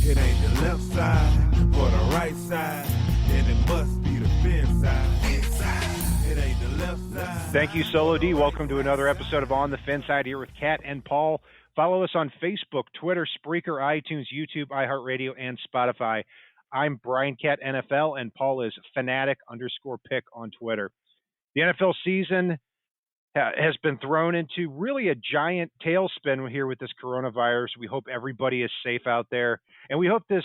It ain't the left side or the right side, and it must be the FinSide. It ain't the left side. Thank you, Solo D. Welcome to another episode of On the FinSide here with Kat and Paul. Follow us on Facebook, Twitter, Spreaker, iTunes, YouTube, iHeartRadio, and Spotify. I'm Brian Cat NFL, and Paul is fanatic_pick on Twitter. The NFL season has been thrown into really a giant tailspin here with this coronavirus. We hope everybody is safe out there, and we hope this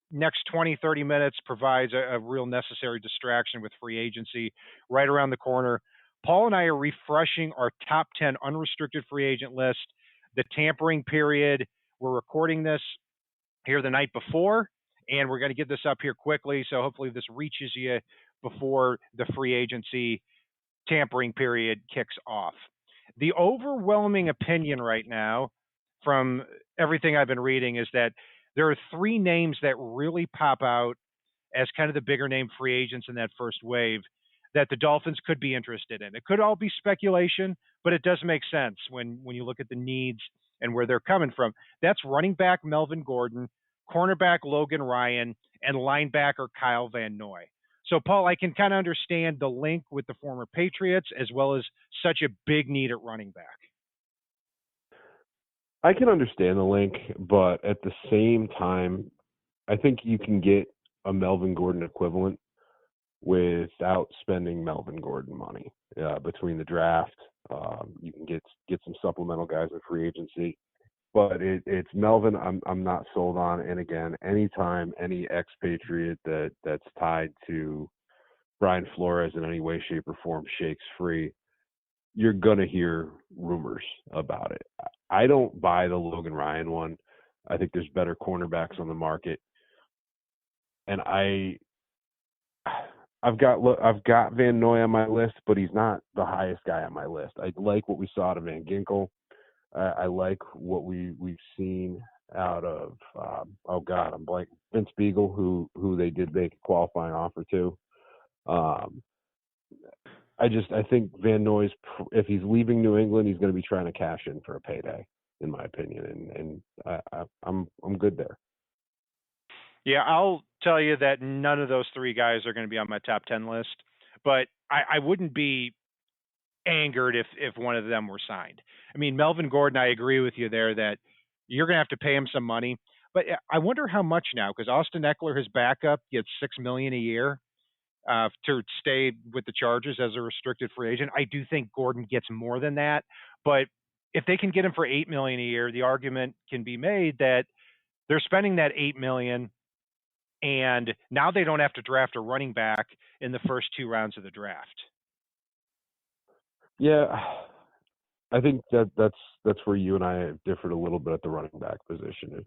next 20, 30 minutes provides a real necessary distraction with free agency right around the corner. Paul and I are refreshing our top 10 unrestricted free agent list. The tampering period, we're recording this here the night before, and we're going to get this up here quickly, so hopefully this reaches you before the free agency tampering period kicks off. The overwhelming opinion right now from everything I've been reading is that there are three names that really pop out as kind of the bigger name free agents in that first wave that the Dolphins could be interested in. It could all be speculation, but it does make sense when you look at the needs and where they're coming from. That's running back Melvin Gordon, cornerback Logan Ryan, and linebacker Kyle Van Noy. So, Paul, I can kind of understand the link with the former Patriots as well as such a big need at running back. I can understand the link, but at the same time, I think you can get a Melvin Gordon equivalent without spending Melvin Gordon money. Between the draft, you can get some supplemental guys in free agency, but it's Melvin I'm not sold on. And again, anytime any expatriate that's tied to Brian Flores in any way, shape, or form shakes free, you're gonna hear rumors about it. I don't buy the Logan Ryan one. I think there's better cornerbacks on the market, and I've got Van Noy on my list, but he's not the highest guy on my list. I like what we saw out of Van Ginkel. I like what we've seen out of Vince Beagle, who they did make a qualifying offer to. I think Van Noy's, if he's leaving New England, he's going to be trying to cash in for a payday, in my opinion, and I'm good there. Yeah, I'll tell you that none of those three guys are going to be on my top 10 list, but I wouldn't be angered if one of them were signed. I mean, Melvin Gordon, I agree with you there that you're going to have to pay him some money, but I wonder how much now, because Austin Eckler, his backup, gets $6 million a year to stay with the Chargers as a restricted free agent. I do think Gordon gets more than that, but if they can get him for $8 million a year, the argument can be made that they're spending that $8 million, and now they don't have to draft a running back in the first two rounds of the draft. Yeah, I think that's where you and I have differed a little bit at the running back position.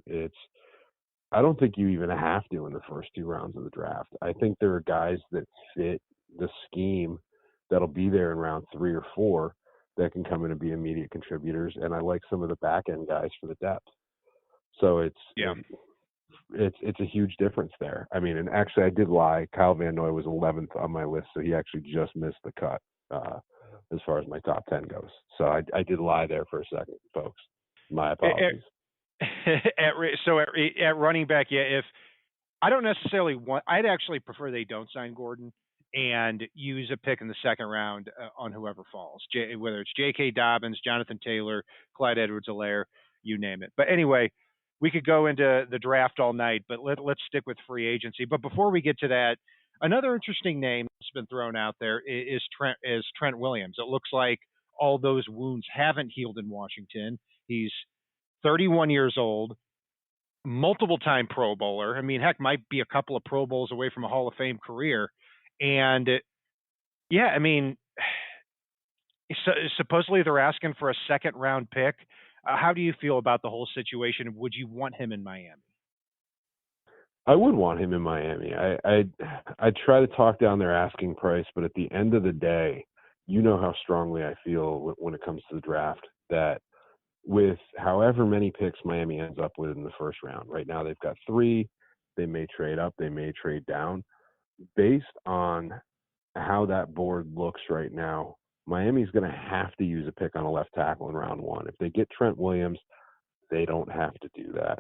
I don't think you even have to in the first two rounds of the draft. I think there are guys that fit the scheme that'll be there in round 3 or 4 that can come in and be immediate contributors. And I like some of the back end guys for the depth. So it's a huge difference there. I mean, and actually I did lie. Kyle Van Noy was 11th on my list, so he actually just missed the cut as far as my top 10 goes. So I did lie there for a second, folks. My apologies. At running back, yeah, if I don't necessarily want, I'd actually prefer they don't sign Gordon and use a pick in the second round on whoever falls, whether it's J.K. Dobbins, Jonathan Taylor, Clyde Edwards-Helaire, you name it. But anyway, we could go into the draft all night, but let's stick with free agency. But before we get to that, another interesting name that's been thrown out there is Trent Williams. It looks like all those wounds haven't healed in Washington. He's 31 years old, multiple-time Pro Bowler. I mean, heck, might be a couple of Pro Bowls away from a Hall of Fame career. And, yeah, I mean, supposedly they're asking for a second-round pick. How do you feel about the whole situation? Would you want him in Miami? I would want him in Miami. I try to talk down their asking price, but at the end of the day, you know how strongly I feel when it comes to the draft that with however many picks Miami ends up with in the first round. Right now they've got 3. They may trade up. They may trade down. Based on how that board looks right now, Miami's going to have to use a pick on a left tackle in round 1. If they get Trent Williams, they don't have to do that.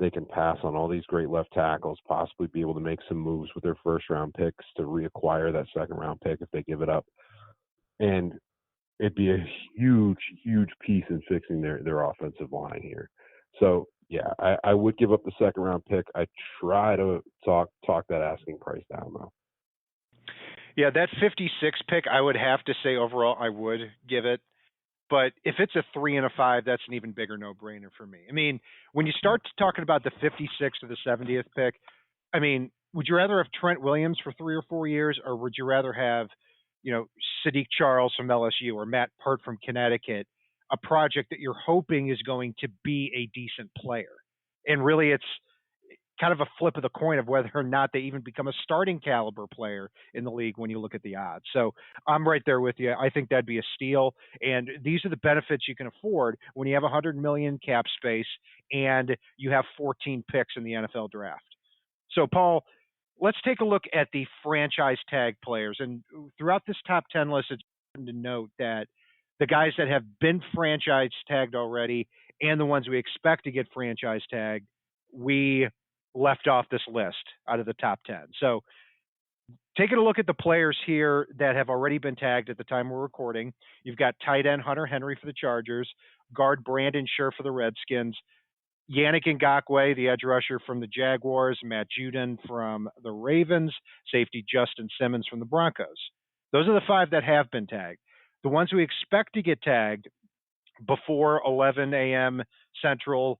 they can pass on all these great left tackles, possibly be able to make some moves with their first-round picks to reacquire that second-round pick if they give it up. And it'd be a huge, huge piece in fixing their offensive line here. So, yeah, I would give up the second-round pick. I try to talk that asking price down, though. Yeah, that 56 pick, I would have to say overall I would give it. But if it's a 3 and a 5, that's an even bigger no-brainer for me. I mean, when you start talking about the 56th or the 70th pick, I mean, would you rather have Trent Williams for 3 or 4 years, or would you rather have, Sadiq Charles from LSU or Matt Pert from Connecticut, a project that you're hoping is going to be a decent player? And really, it's kind of a flip of the coin of whether or not they even become a starting caliber player in the league when you look at the odds. So I'm right there with you. I think that'd be a steal. And these are the benefits you can afford when you have 100 million cap space and you have 14 picks in the NFL draft. So Paul, let's take a look at the franchise tag players. And throughout this top 10 list, it's important to note that the guys that have been franchise tagged already and the ones we expect to get franchise tagged, we left off this list out of the top 10. So taking a look at the players here that have already been tagged at the time we're recording, you've got tight end Hunter Henry for the Chargers, guard Brandon Scherf for the Redskins, Yannick Ngakoue, the edge rusher from the Jaguars, Matt Judon from the Ravens, safety Justin Simmons from the Broncos. Those are the 5 that have been tagged. The ones we expect to get tagged before 11 a.m. Central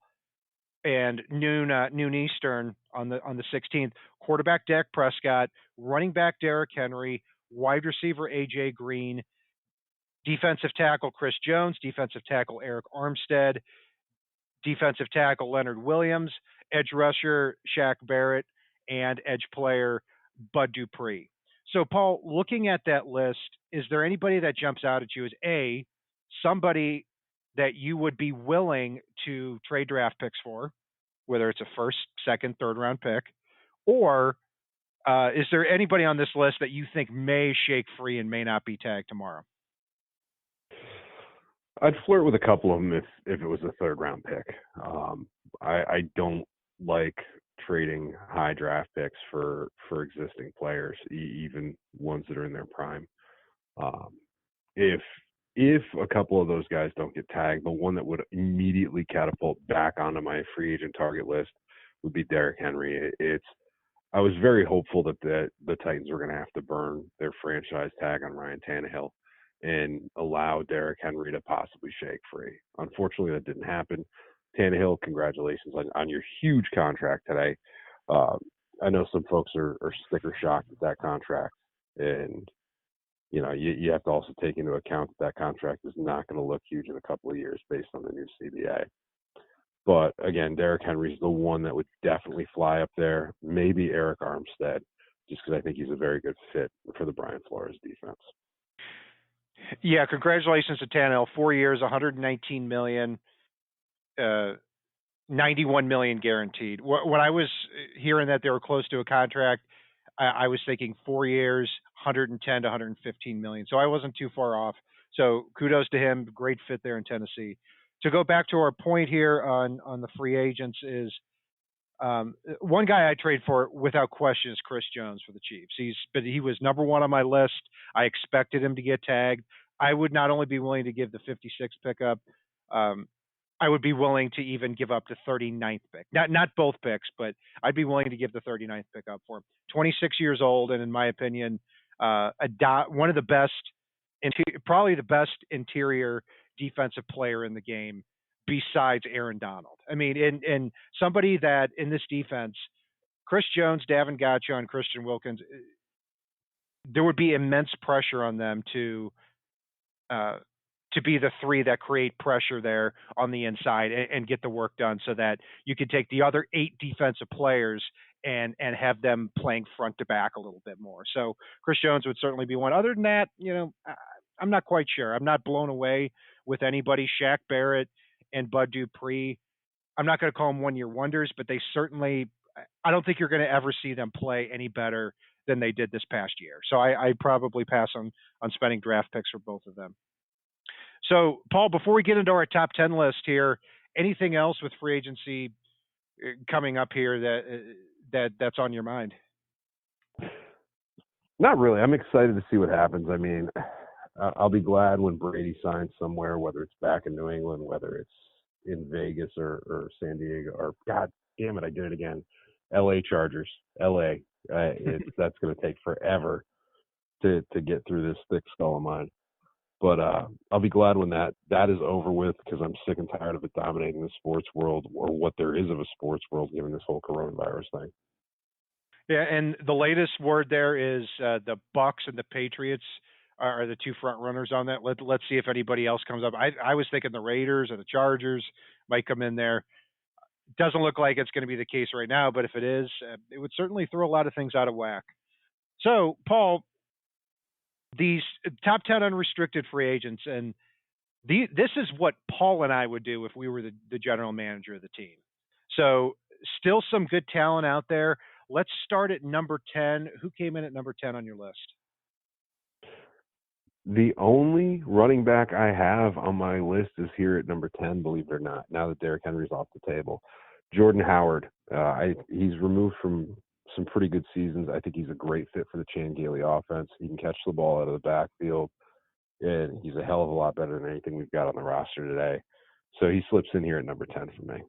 and noon Eastern on the 16th. Quarterback Dak Prescott, running back Derrick Henry, wide receiver AJ Green, defensive tackle Chris Jones, defensive tackle Eric Armstead, defensive tackle Leonard Williams, edge rusher Shaq Barrett, and edge player Bud Dupree. So, Paul, looking at that list, is there anybody that jumps out at you as somebody that you would be willing to trade draft picks for, whether it's a first, second, third round pick, or is there anybody on this list that you think may shake free and may not be tagged tomorrow? I'd flirt with a couple of them if it was a third round pick. I don't like trading high draft picks for existing players, even ones that are in their prime. If a couple of those guys don't get tagged, the one that would immediately catapult back onto my free agent target list would be Derrick Henry. I was very hopeful that the Titans were going to have to burn their franchise tag on Ryan Tannehill and allow Derrick Henry to possibly shake free. Unfortunately, that didn't happen. Tannehill, congratulations on your huge contract today. I know some folks are sticker shocked at that contract, and you have to also take into account that contract is not going to look huge in a couple of years based on the new CBA. But again, Derrick Henry's the one that would definitely fly up there. Maybe Eric Armstead, just because I think he's a very good fit for the Brian Flores defense. Yeah, congratulations to Tannehill. 4 years, $119 million, $91 million guaranteed. When I was hearing that they were close to a contract, I was thinking 4 years, 110 to 115 million. So I wasn't too far off. So kudos to him. Great fit there in Tennessee. To go back to our point here on the free agents is one guy I trade for without question is Chris Jones for the Chiefs. He was number one on my list. I expected him to get tagged. I would not only be willing to give the 56 pickup, I would be willing to even give up the 39th pick. Not both picks, but I'd be willing to give the 39th pick up for him. 26 years old, and in my opinion, one of the best, probably the best interior defensive player in the game besides Aaron Donald. I mean, and somebody that in this defense, Chris Jones, Davin Gotcha, and Christian Wilkins, there would be immense pressure on them to be the three that create pressure there on the inside and get the work done so that you could take the other 8 defensive players and have them playing front to back a little bit more. So Chris Jones would certainly be one. Other than that, I'm not quite sure. I'm not blown away with anybody. Shaq Barrett and Bud Dupree, I'm not going to call them one-year wonders, but they certainly, I don't think you're going to ever see them play any better than they did this past year. So I'd probably pass on spending draft picks for both of them. So, Paul, before we get into our top 10 list here, anything else with free agency coming up here that's on your mind? Not really. I'm excited to see what happens. I mean, I'll be glad when Brady signs somewhere, whether it's back in New England, whether it's in Vegas or San Diego, or God damn it, I did it again. L.A. Chargers, L.A. That's going to take forever to get through this thick skull of mine. But I'll be glad when that is over with, because I'm sick and tired of it dominating the sports world, or what there is of a sports world, given this whole coronavirus thing. Yeah, and the latest word there is the Bucks and the Patriots are the two front runners on that. Let's see if anybody else comes up. I was thinking the Raiders or the Chargers might come in there. Doesn't look like it's going to be the case right now, but if it is, it would certainly throw a lot of things out of whack. So, Paul, these top 10 unrestricted free agents, and this is what Paul and I would do if we were the general manager of the team. So, still some good talent out there. Let's start at number 10. Who came in at number 10 on your list? The only running back I have on my list is here at number 10, believe it or not, now that Derrick Henry's off the table. Jordan Howard. He's removed from some pretty good seasons. I think he's a great fit for the Chan Gailey offense. He can catch the ball out of the backfield, and he's a hell of a lot better than anything we've got on the roster today. So he slips in here at number 10 for me.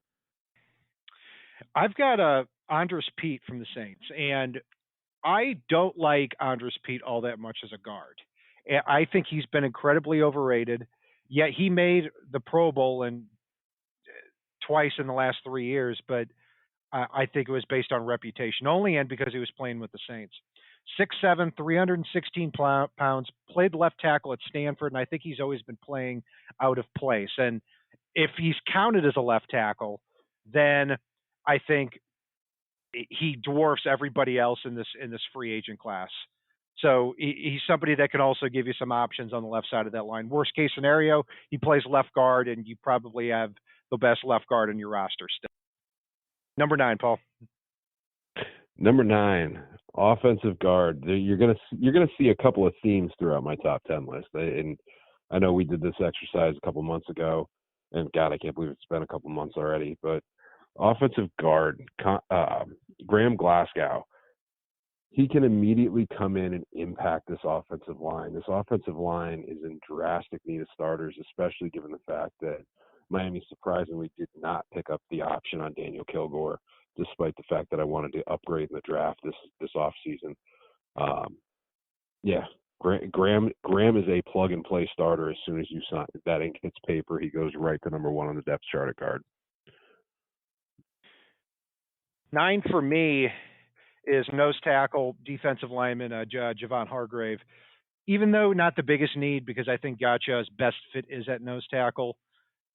I've got Andres Pete from the Saints, and I don't like Andres Pete all that much as a guard. I think he's been incredibly overrated, yet he made the Pro Bowl and twice in the last 3 years, but I think it was based on reputation only, and because he was playing with the Saints. 6'7", 316 pounds, played left tackle at Stanford, and I think he's always been playing out of place. And if he's counted as a left tackle, then I think he dwarfs everybody else in this free agent class. So he's somebody that can also give you some options on the left side of that line. Worst case scenario, he plays left guard, and you probably have the best left guard in your roster still. Number 9, Paul. Number 9, offensive guard. You're gonna see a couple of themes throughout my top 10 list, and I know we did this exercise a couple months ago, and God, I can't believe it's been a couple months already. But offensive guard, Graham Glasgow. He can immediately come in and impact this offensive line. This offensive line is in drastic need of starters, especially given the fact that Miami surprisingly did not pick up the option on Daniel Kilgore, despite the fact that I wanted to upgrade in the draft this offseason. Yeah, Graham is a plug-and-play starter. As soon as you sign that ink hits paper, he goes right to number 1 on the depth chart at guard. 9 for me is nose tackle, defensive lineman, Javon Hargrave. Even though not the biggest need, because I think Gotcha's best fit is at nose tackle,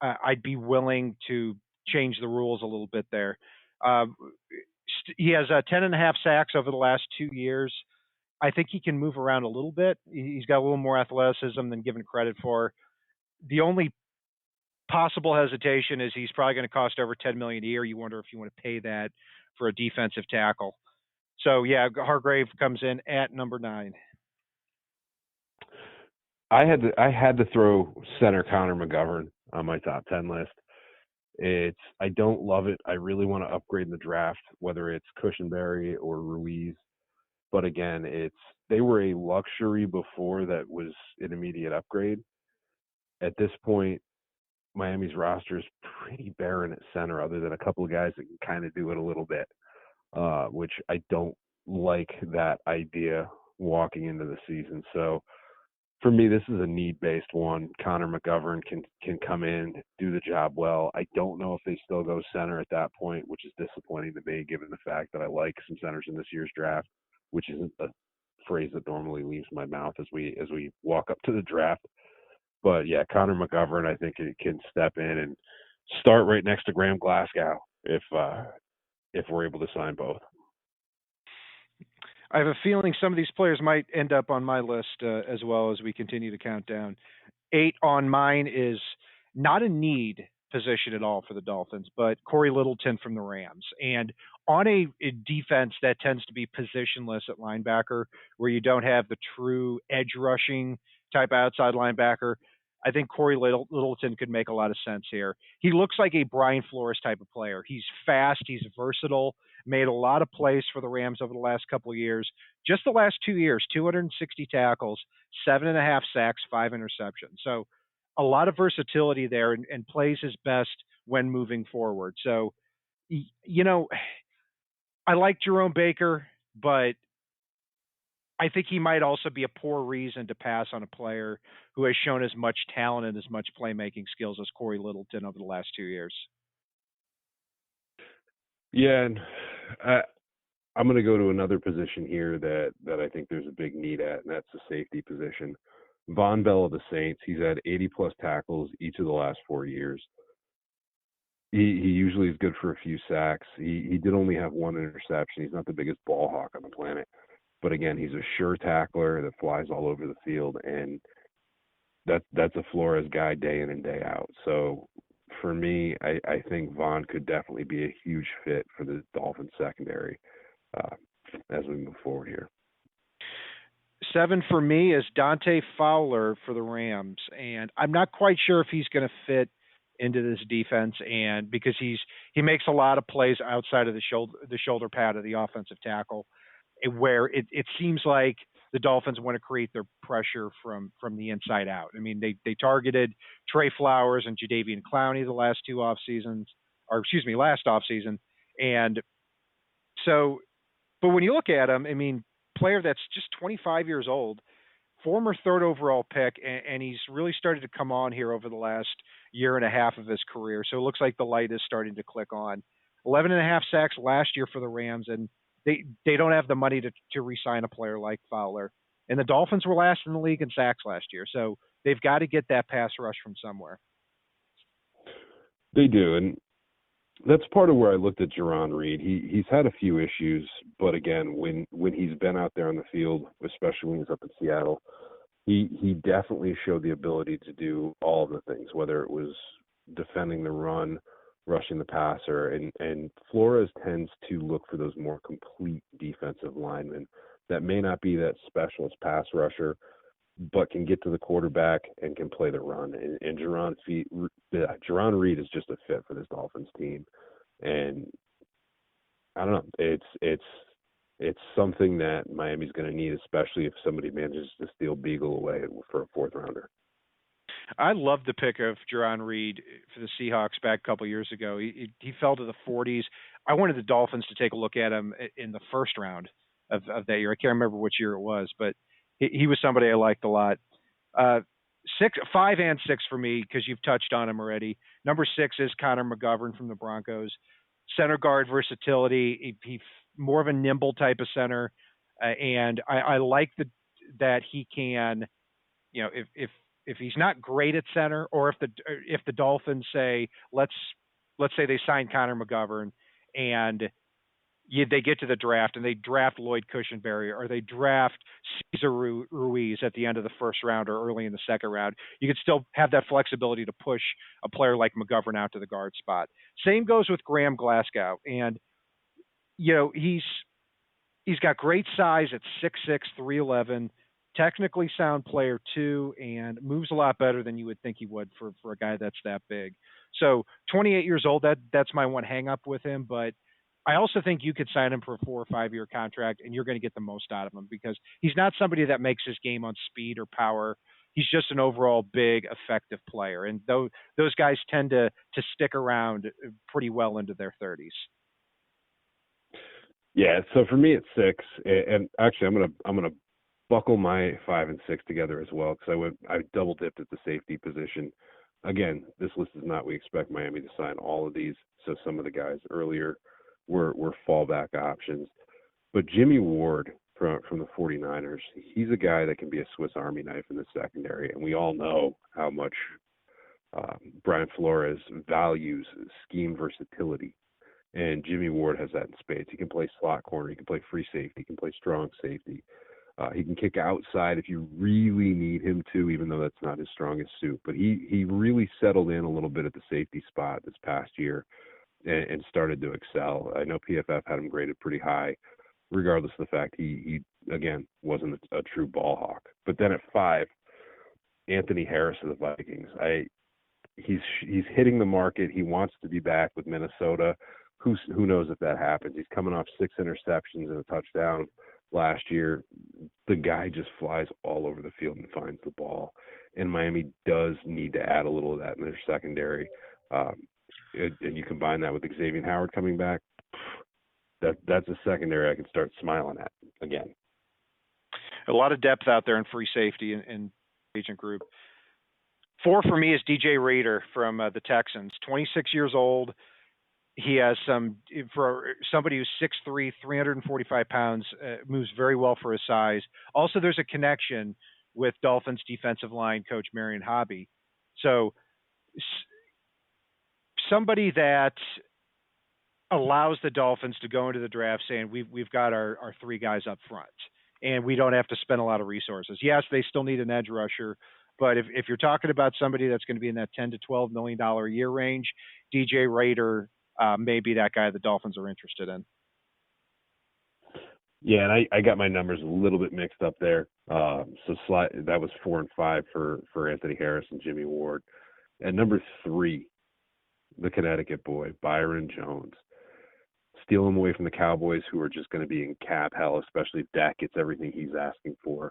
I'd be willing to change the rules a little bit there. He has 10.5 sacks over the last 2 years. I think he can move around a little bit. He's got a little more athleticism than given credit for. The only possible hesitation is he's probably going to cost over $10 million a year. You wonder if you want to pay that for a defensive tackle. So, yeah, Hargrave comes in at number 9. I had to throw center Connor McGovern on my top 10 list. I don't love it. I really want to upgrade in the draft, whether it's Cushenberry or Ruiz. But again, they were a luxury before that was an immediate upgrade. At this point, Miami's roster is pretty barren at center, other than a couple of guys that can kind of do it a little bit, which I don't like that idea walking into the season. So for me, this is a need-based one. Connor McGovern can come in, do the job well. I don't know if they still go center at that point, which is disappointing to me, given the fact that I like some centers in this year's draft, which isn't a phrase that normally leaves my mouth as we walk up to the draft. But yeah, Connor McGovern, I think it can step in and start right next to Graham Glasgow if we're able to sign both. I have a feeling some of these players might end up on my list as well as we continue to count down. 8 on mine is not a need position at all for the Dolphins, but Corey Littleton from the Rams. And on a defense that tends to be positionless at linebacker, where you don't have the true edge rushing type outside linebacker, I think Corey Littleton could make a lot of sense here. He looks like a Brian Flores type of player. He's fast. He's versatile. Made a lot of plays for the Rams over the last couple of years. Just the last 2 years, 260 tackles, 7.5 sacks, 5 interceptions. So a lot of versatility there, and plays his best when moving forward. So, I like Jerome Baker, but I think he might also be a poor reason to pass on a player who has shown as much talent and as much playmaking skills as Corey Littleton over the last 2 years. Yeah, and I'm going to go to another position here that I think there's a big need at, and that's the safety position. Von Bell of the Saints, he's had 80-plus tackles each of the last 4 years. He usually is good for a few sacks. He did only have 1 interception. He's not the biggest ball hawk on the planet. But again, he's a sure tackler that flies all over the field, and that's a Flores guy day in and day out. So for me, I think Vaughn could definitely be a huge fit for the Dolphins secondary as we move forward here. 7 for me is Dante Fowler for the Rams, and I'm not quite sure if he's going to fit into this defense, and because he makes a lot of plays outside of the shoulder pad of the offensive tackle, where it seems like the Dolphins want to create their pressure from the inside out. I mean, they targeted Trey Flowers and Jadeveon Clowney the last offseason. And so, but when you look at him, I mean, player that's just 25 years old, former 3rd overall pick, and he's really started to come on here over the last year and a half of his career. So it looks like the light is starting to click on. 11.5 sacks last year for the Rams, and they don't have the money to re-sign a player like Fowler. And the Dolphins were last in the league in sacks last year, so they've got to get that pass rush from somewhere. They do, and that's part of where I looked at Jerron Reed. He's had a few issues, but again, when he's been out there on the field, especially when he's up in Seattle, he definitely showed the ability to do all of the things, whether it was defending the run, rushing the passer, and Flores tends to look for those more complete defensive linemen that may not be that specialist pass rusher, but can get to the quarterback and can play the run. And Jerron Reed is just a fit for this Dolphins team. And I don't know, it's something that Miami's going to need, especially if somebody manages to steal Beagle away for a 4th rounder. I love the pick of Jerron Reed for the Seahawks back a couple years ago. He fell to the 40s. I wanted the Dolphins to take a look at him in the 1st round of that year. I can't remember which year it was, but he was somebody I liked a lot. 5 and 6 for me, because you've touched on him already. Number 6 is Connor McGovern from the Broncos. Center guard versatility. He's more of a nimble type of center, and I like that he can, if he's not great at center, or if the Dolphins say let's say they sign Connor McGovern and they get to the draft and they draft Lloyd Cushenberry, or they draft Cesar Ruiz at the end of the 1st round or early in the 2nd round, you could still have that flexibility to push a player like McGovern out to the guard spot. Same goes with Graham Glasgow, and he's got great size at 6'6", 311. Technically sound player too, and moves a lot better than you would think he would for a guy that's that big. So 28 years old, that's my one hang up with him, but I also think you could sign him for a 4 or 5 year contract and you're going to get the most out of him, because he's not somebody that makes his game on speed or power. He's just an overall big, effective player. And those guys tend to stick around pretty well into their 30s. Yeah, so for me it's 6, and actually I'm gonna buckle my 5 and 6 together as well, because I double dipped at the safety position. Again, this list is not, we expect Miami to sign all of these, so some of the guys earlier were fallback options. But Jimmy Ward from the 49ers, he's a guy that can be a Swiss Army knife in the secondary, and we all know how much Brian Flores values scheme versatility. And Jimmy Ward has that in spades. He can play slot corner. He can play free safety. He can play strong safety. He can kick outside if you really need him to, even though that's not his strongest suit. But he really settled in a little bit at the safety spot this past year and started to excel. I know PFF had him graded pretty high, regardless of the fact he again, wasn't a true ball hawk. But then at 5, Anthony Harris of the Vikings. He's hitting the market. He wants to be back with Minnesota. Who knows if that happens? He's coming off 6 interceptions and a touchdown last year. The guy just flies all over the field and finds the ball. And Miami does need to add a little of that in their secondary. And you combine that with Xavier Howard coming back, that's a secondary I can start smiling at again. A lot of depth out there in free safety and agent group. 4 for me is DJ Rader from the Texans, 26 years old. He has for somebody who's 6'3", 345 pounds, moves very well for his size. Also, there's a connection with Dolphins defensive line coach Marion Hobby. So somebody that allows the Dolphins to go into the draft saying we've got our 3 guys up front and we don't have to spend a lot of resources. Yes, they still need an edge rusher, but if you're talking about somebody that's going to be in that $10 to $12 million a year range, DJ Rader may be that guy the Dolphins are interested in. Yeah, and I got my numbers a little bit mixed up there. That was 4 and 5 for Anthony Harris and Jimmy Ward. At number 3, the Connecticut boy, Byron Jones. Steal him away from the Cowboys, who are just going to be in cap hell, especially if Dak gets everything he's asking for,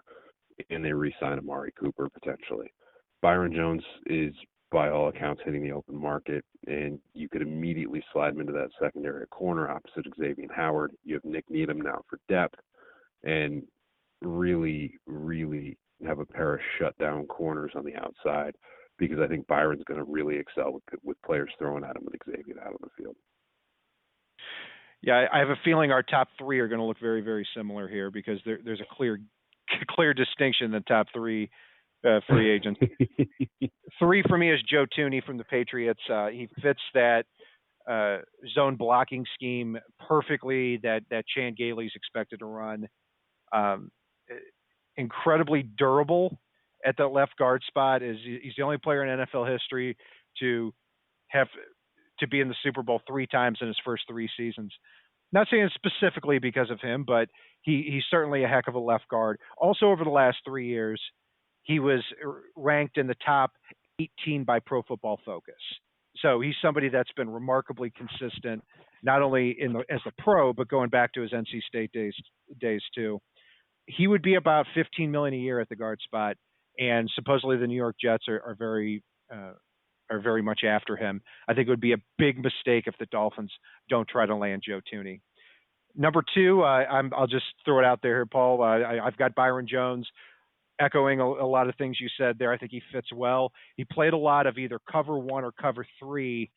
and they re-sign Amari Cooper potentially. Byron Jones is, by all accounts, hitting the open market, and you could immediately slide him into that secondary corner opposite Xavier Howard. You have Nick Needham now for depth, and really, really have a pair of shutdown corners on the outside, because I think Byron's going to really excel with players throwing at him with Xavier out on the field. Yeah, I have a feeling our top 3 are going to look very, very similar here, because there's a clear distinction in the top 3 free agents. 3 for me is Joe Thuney from the Patriots. He fits that zone blocking scheme perfectly that Chan Gailey's expected to run. Incredibly durable at the left guard spot. He's the only player in NFL history to be in the Super Bowl 3 times in his first 3 seasons. Not saying specifically because of him, but he's certainly a heck of a left guard. Also, over the last 3 years, he was ranked in the top 18 by Pro Football Focus. So he's somebody that's been remarkably consistent, not only as a pro, but going back to his NC State days too. He would be about $15 million a year at the guard spot, and supposedly the New York Jets are very much after him. I think it would be a big mistake if the Dolphins don't try to land Joe Thuney. Number 2, I'll just throw it out there here, Paul. I've got Byron Jones, echoing a lot of things you said there. I think he fits well. He played a lot of either cover 1 or cover 3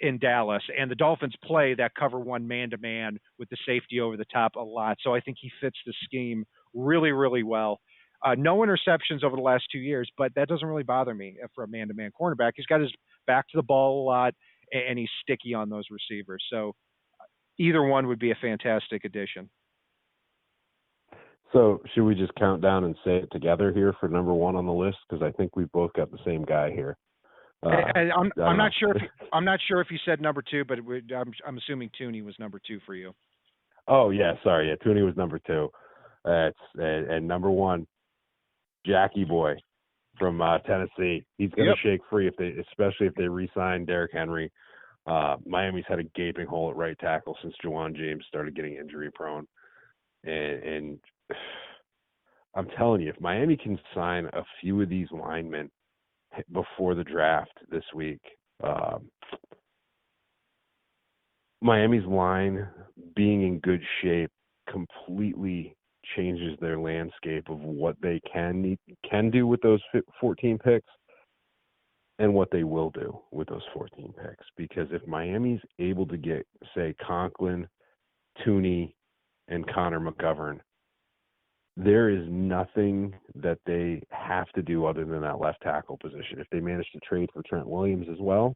in Dallas, and the Dolphins play that cover 1 man-to-man with the safety over the top a lot. So I think he fits the scheme really, really well. No interceptions over the last 2 years, but that doesn't really bother me for a man-to-man cornerback. He's got his back to the ball a lot, and he's sticky on those receivers. So either one would be a fantastic addition. So should we just count down and say it together here for number 1 on the list? Because I think we both got the same guy here. And I'm not sure if you said number 2, but I'm assuming Thuney was number 2 for you. Oh yeah, sorry. Yeah, Thuney was number 2. And number 1, Jackie Boy from Tennessee. He's going to shake free especially if they re-sign Derrick Henry. Miami's had a gaping hole at right tackle since Juwan James started getting injury prone, and I'm telling you, if Miami can sign a few of these linemen before the draft this week, Miami's line being in good shape completely changes their landscape of what they can do with those 14 picks and what they will do with those 14 picks. Because if Miami's able to get, say, Conklin, Thuney, and Connor McGovern, there is nothing that they have to do other than that left tackle position. If they manage to trade for Trent Williams as well,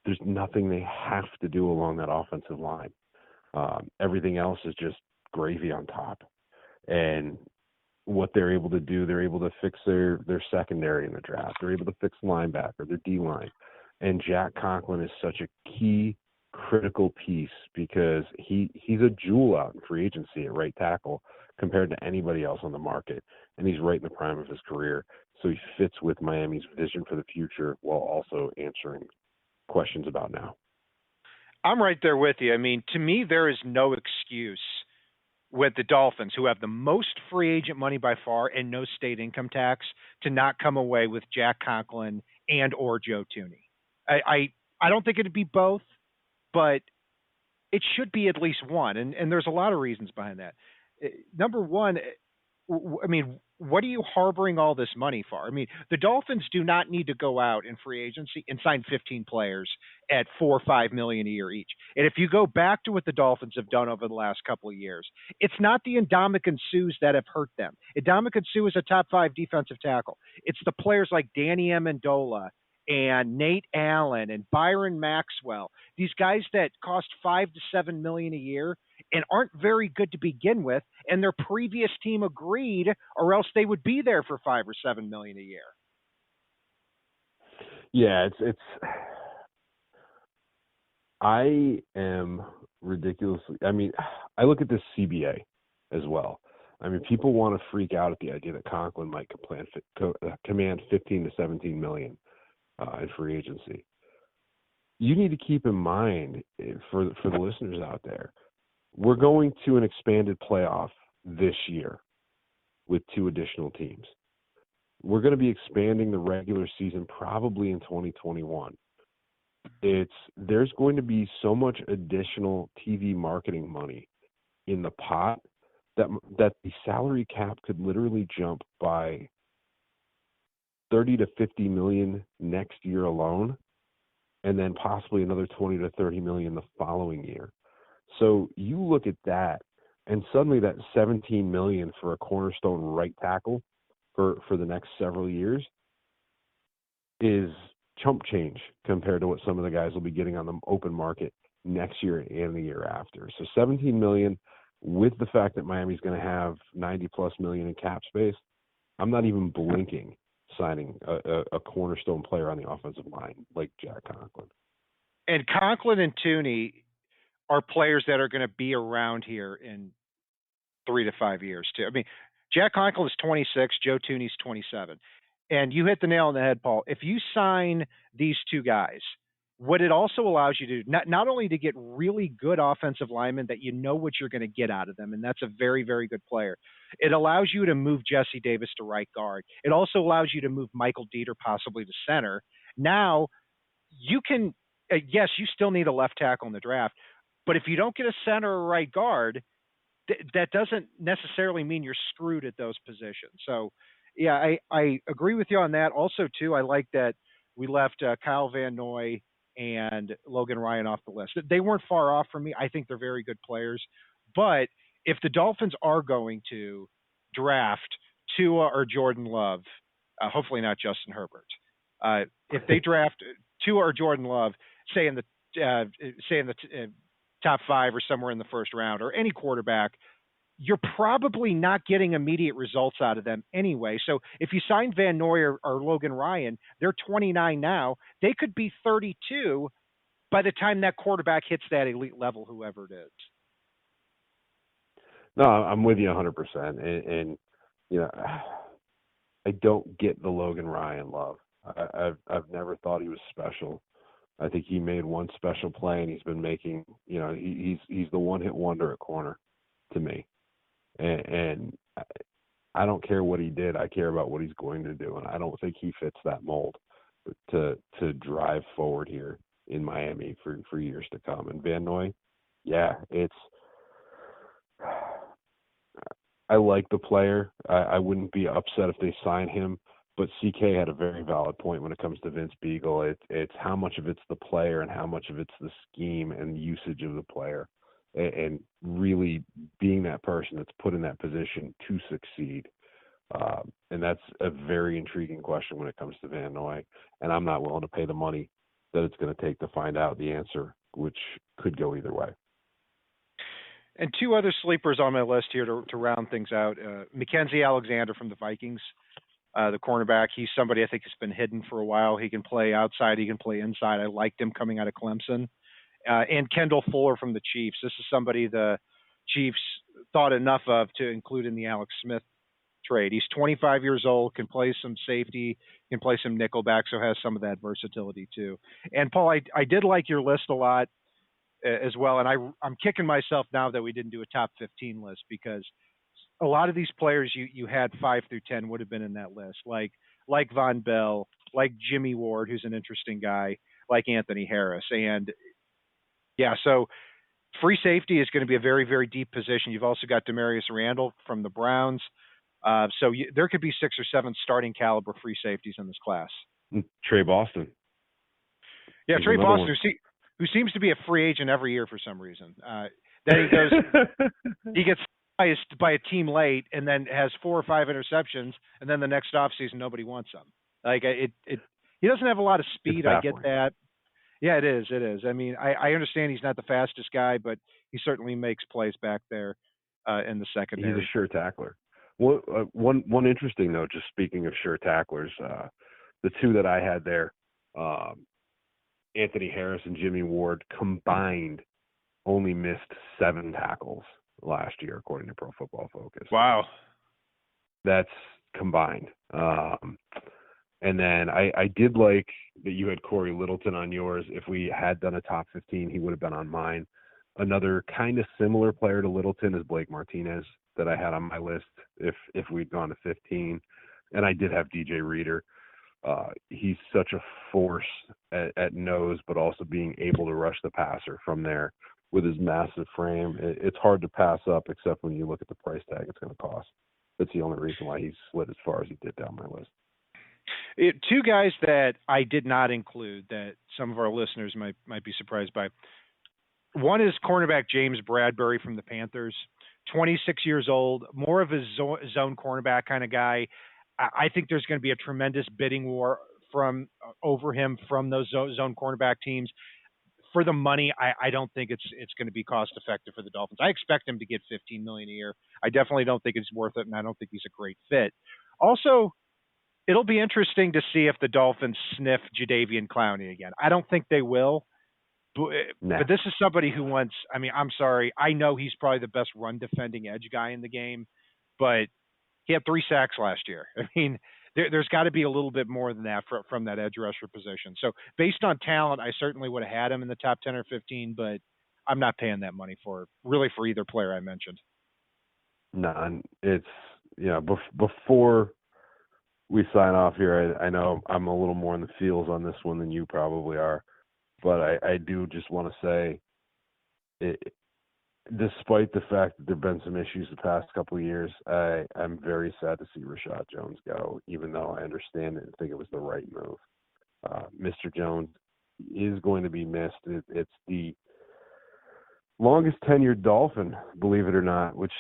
there's nothing they have to do along that offensive line. Everything else is just gravy on top. And what they're able to do, they're able to fix their secondary in the draft. They're able to fix linebacker, their D-line. And Jack Conklin is such a key, critical piece because he's a jewel out in free agency at right tackle compared to anybody else on the market. And he's right in the prime of his career. so he fits with Miami's vision for the future while also answering questions about now. I'm right there with you. I mean, to me, there is no excuse with the Dolphins, who have the most free agent money by far and no state income tax, to not come away with Jack Conklin and or Joe Thuney. I don't think it'd be both, but it should be at least one. And there's a lot of reasons behind that. Number one, I mean, what are you harboring all this money for? I mean, the Dolphins do not need to go out in free agency and sign 15 players at $4 or $5 million a year each. And if you go back to what the Dolphins have done over the last couple of years, it's not the Ndamukong Suhs that have hurt them. Ndamukong Suh is a top 5 defensive tackle. It's the players like Danny Amendola and Nate Allen and Byron Maxwell. These guys that cost $5 to $7 million a year and aren't very good to begin with, and their previous team agreed, or else they would be there for $5 or $7 million a year. Yeah, it's. I am ridiculously. I mean, I look at this CBA as well. I mean, people want to freak out at the idea that Conklin might command 15 to 17 million in free agency. You need to keep in mind, for the listeners out there, we're going to an expanded playoff this year with 2 additional teams. We're going to be expanding the regular season probably in 2021. There's going to be so much additional TV marketing money in the pot that the salary cap could literally jump by 30 to 50 million next year alone, and then possibly another 20 to 30 million the following year. So you look at that, and suddenly that 17 million for a cornerstone right tackle for the next several years is chump change compared to what some of the guys will be getting on the open market next year and the year after. So 17 million, with the fact that Miami's going to have 90 plus million in cap space, I'm not even blinking signing a cornerstone player on the offensive line like Jack Conklin. And Conklin and Thuney are players that are going to be around here in 3 to 5 years too. I mean, Jack Conklin is 26, Joe Thuney's 27. And you hit the nail on the head, Paul. If you sign these 2 guys, what it also allows you to do, not only to get really good offensive linemen that you know what you're going to get out of them, and that's a very, very good player. It allows you to move Jesse Davis to right guard. It also allows you to move Michael Dieter possibly to center. Now, you can, yes, you still need a left tackle in the draft, but if you don't get a center or right guard, that doesn't necessarily mean you're screwed at those positions. So, yeah, I agree with you on that. Also, too, I like that we left Kyle Van Noy and Logan Ryan off the list. They weren't far off from me. I think they're very good players. But if the Dolphins are going to draft Tua or Jordan Love, hopefully not Justin Herbert, if they draft Tua or Jordan Love, say in the top 5 or somewhere in the first round, or any quarterback, you're probably not getting immediate results out of them anyway. So if you sign Van Noy or Logan Ryan, they're 29 now. They could be 32 by the time that quarterback hits that elite level, whoever it is. No, I'm with you 100%. And you know, I don't get the Logan Ryan love. I've never thought he was special. I think he made one special play, and he's been making, you know, he's the one-hit wonder at corner to me. And I don't care what he did. I care about what he's going to do, and I don't think he fits that mold to drive forward here in Miami for years to come. And Van Noy, yeah, I like the player. I wouldn't be upset if they sign him, but CK had a very valid point when it comes to Vince Beagle. It's how much of it's the player and how much of it's the scheme and usage of the player, and really being that person that's put in that position to succeed. And that's a very intriguing question when it comes to Van Noy, and I'm not willing to pay the money that it's going to take to find out the answer, which could go either way. And 2 other sleepers on my list here to round things out. Mackenzie Alexander from the Vikings, the cornerback. He's somebody I think has been hidden for a while. He can play outside. He can play inside. I liked him coming out of Clemson. And Kendall Fuller from the Chiefs. This is somebody the Chiefs thought enough of to include in the Alex Smith trade. He's 25 years old, can play some safety, can play some nickelback, so has some of that versatility too. And Paul, I did like your list a lot as well, and I'm kicking myself now that we didn't do a top 15 list, because a lot of these players you had 5 through 10 would have been in that list, like Von Bell, like Jimmy Ward, who's an interesting guy, like Anthony Harris. And yeah, so free safety is going to be a very, very deep position. You've also got Demarius Randall from the Browns. There could be 6 or 7 starting caliber free safeties in this class. Trey Boston. Yeah, Trey Boston, who seems to be a free agent every year for some reason. Then he gets by a team late, and then has 4 or 5 interceptions, and then the next offseason nobody wants him. Like he doesn't have a lot of speed. I get that. Yeah, it is. I mean, I understand he's not the fastest guy, but he certainly makes plays back there in the secondary. He's a sure tackler. Well, one interesting note, just speaking of sure tacklers, the 2 that I had there, Anthony Harris and Jimmy Ward combined only missed 7 tackles last year, according to Pro Football Focus. Wow. That's combined. And then I did like that you had Corey Littleton on yours. If we had done a top 15, he would have been on mine. Another kind of similar player to Littleton is Blake Martinez that I had on my list if we'd gone to 15. And I did have DJ Reader. He's such a force at nose, but also being able to rush the passer from there with his massive frame. It's hard to pass up, except when you look at the price tag it's going to cost. That's the only reason why he slid as far as he did down my list. 2 guys that I did not include that some of our listeners might be surprised by. One is cornerback James Bradbury from the Panthers, 26 years old, more of a zone cornerback kind of guy. I think there's going to be a tremendous bidding war over him from those zone cornerback teams. For the money, I don't think it's going to be cost effective for the Dolphins. I expect him to get $15 million a year. I definitely don't think it's worth it, and I don't think he's a great fit. Also, it'll be interesting to see if the Dolphins sniff Jadeveon Clowney again. I don't think they will, but this is somebody who wants. I mean, I'm sorry. I know he's probably the best run defending edge guy in the game, but he had 3 sacks last year. I mean, there's got to be a little bit more than that from that edge rusher position. So based on talent, I certainly would have had him in the top 10 or 15, but I'm not paying that money for either player I mentioned. No, it's, before we sign off here, I know I'm a little more in the feels on this one than you probably are, but I do just want to say, despite the fact that there have been some issues the past couple of years, I'm very sad to see Rashad Jones go, even though I understand it and think it was the right move. Mr. Jones is going to be missed. It's the longest tenured Dolphin, believe it or not, which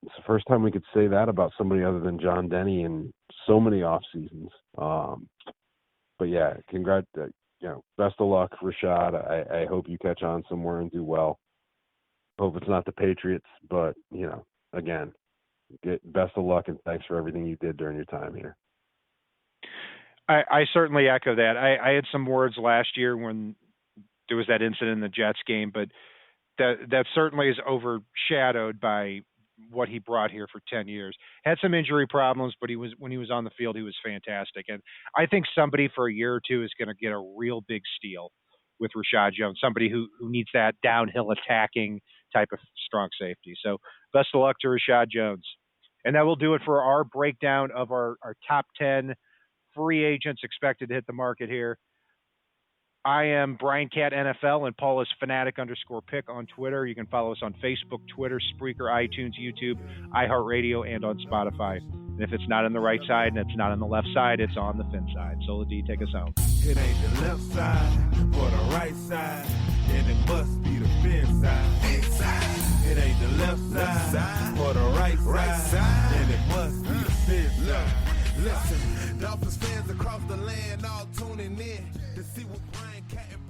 is the first time we could say that about somebody other than John Denny in so many off seasons. But yeah, congrats. Best of luck, Rashad. I hope you catch on somewhere and do well. Hope it's not the Patriots, but again, best of luck and thanks for everything you did during your time here. I certainly echo that. I had some words last year when there was that incident in the Jets game, but that certainly is overshadowed by what he brought here for 10 years. Had some injury problems, but when he was on the field, he was fantastic. And I think somebody for a year or two is going to get a real big steal with Rashad Jones, somebody who needs that downhill attacking type of strong safety. So best of luck to Rashad Jones. And that will do it for our breakdown of our top 10 free agents expected to hit the market here. I am Brian Cat NFL, and Paul is Fanatic_Pick on Twitter. You can follow us on Facebook, Twitter, Spreaker, iTunes, YouTube, iHeartRadio, and on Spotify. And if it's not on the right side and it's not on the left side, it's on the FinSide. Sola D, take us home. It ain't the left side or the right side, and it must be the FinSide. It ain't the left side or the right side, and it must be the FinSide. Listen, Dolphins fans across the land all tuning in to see what Brian Cat and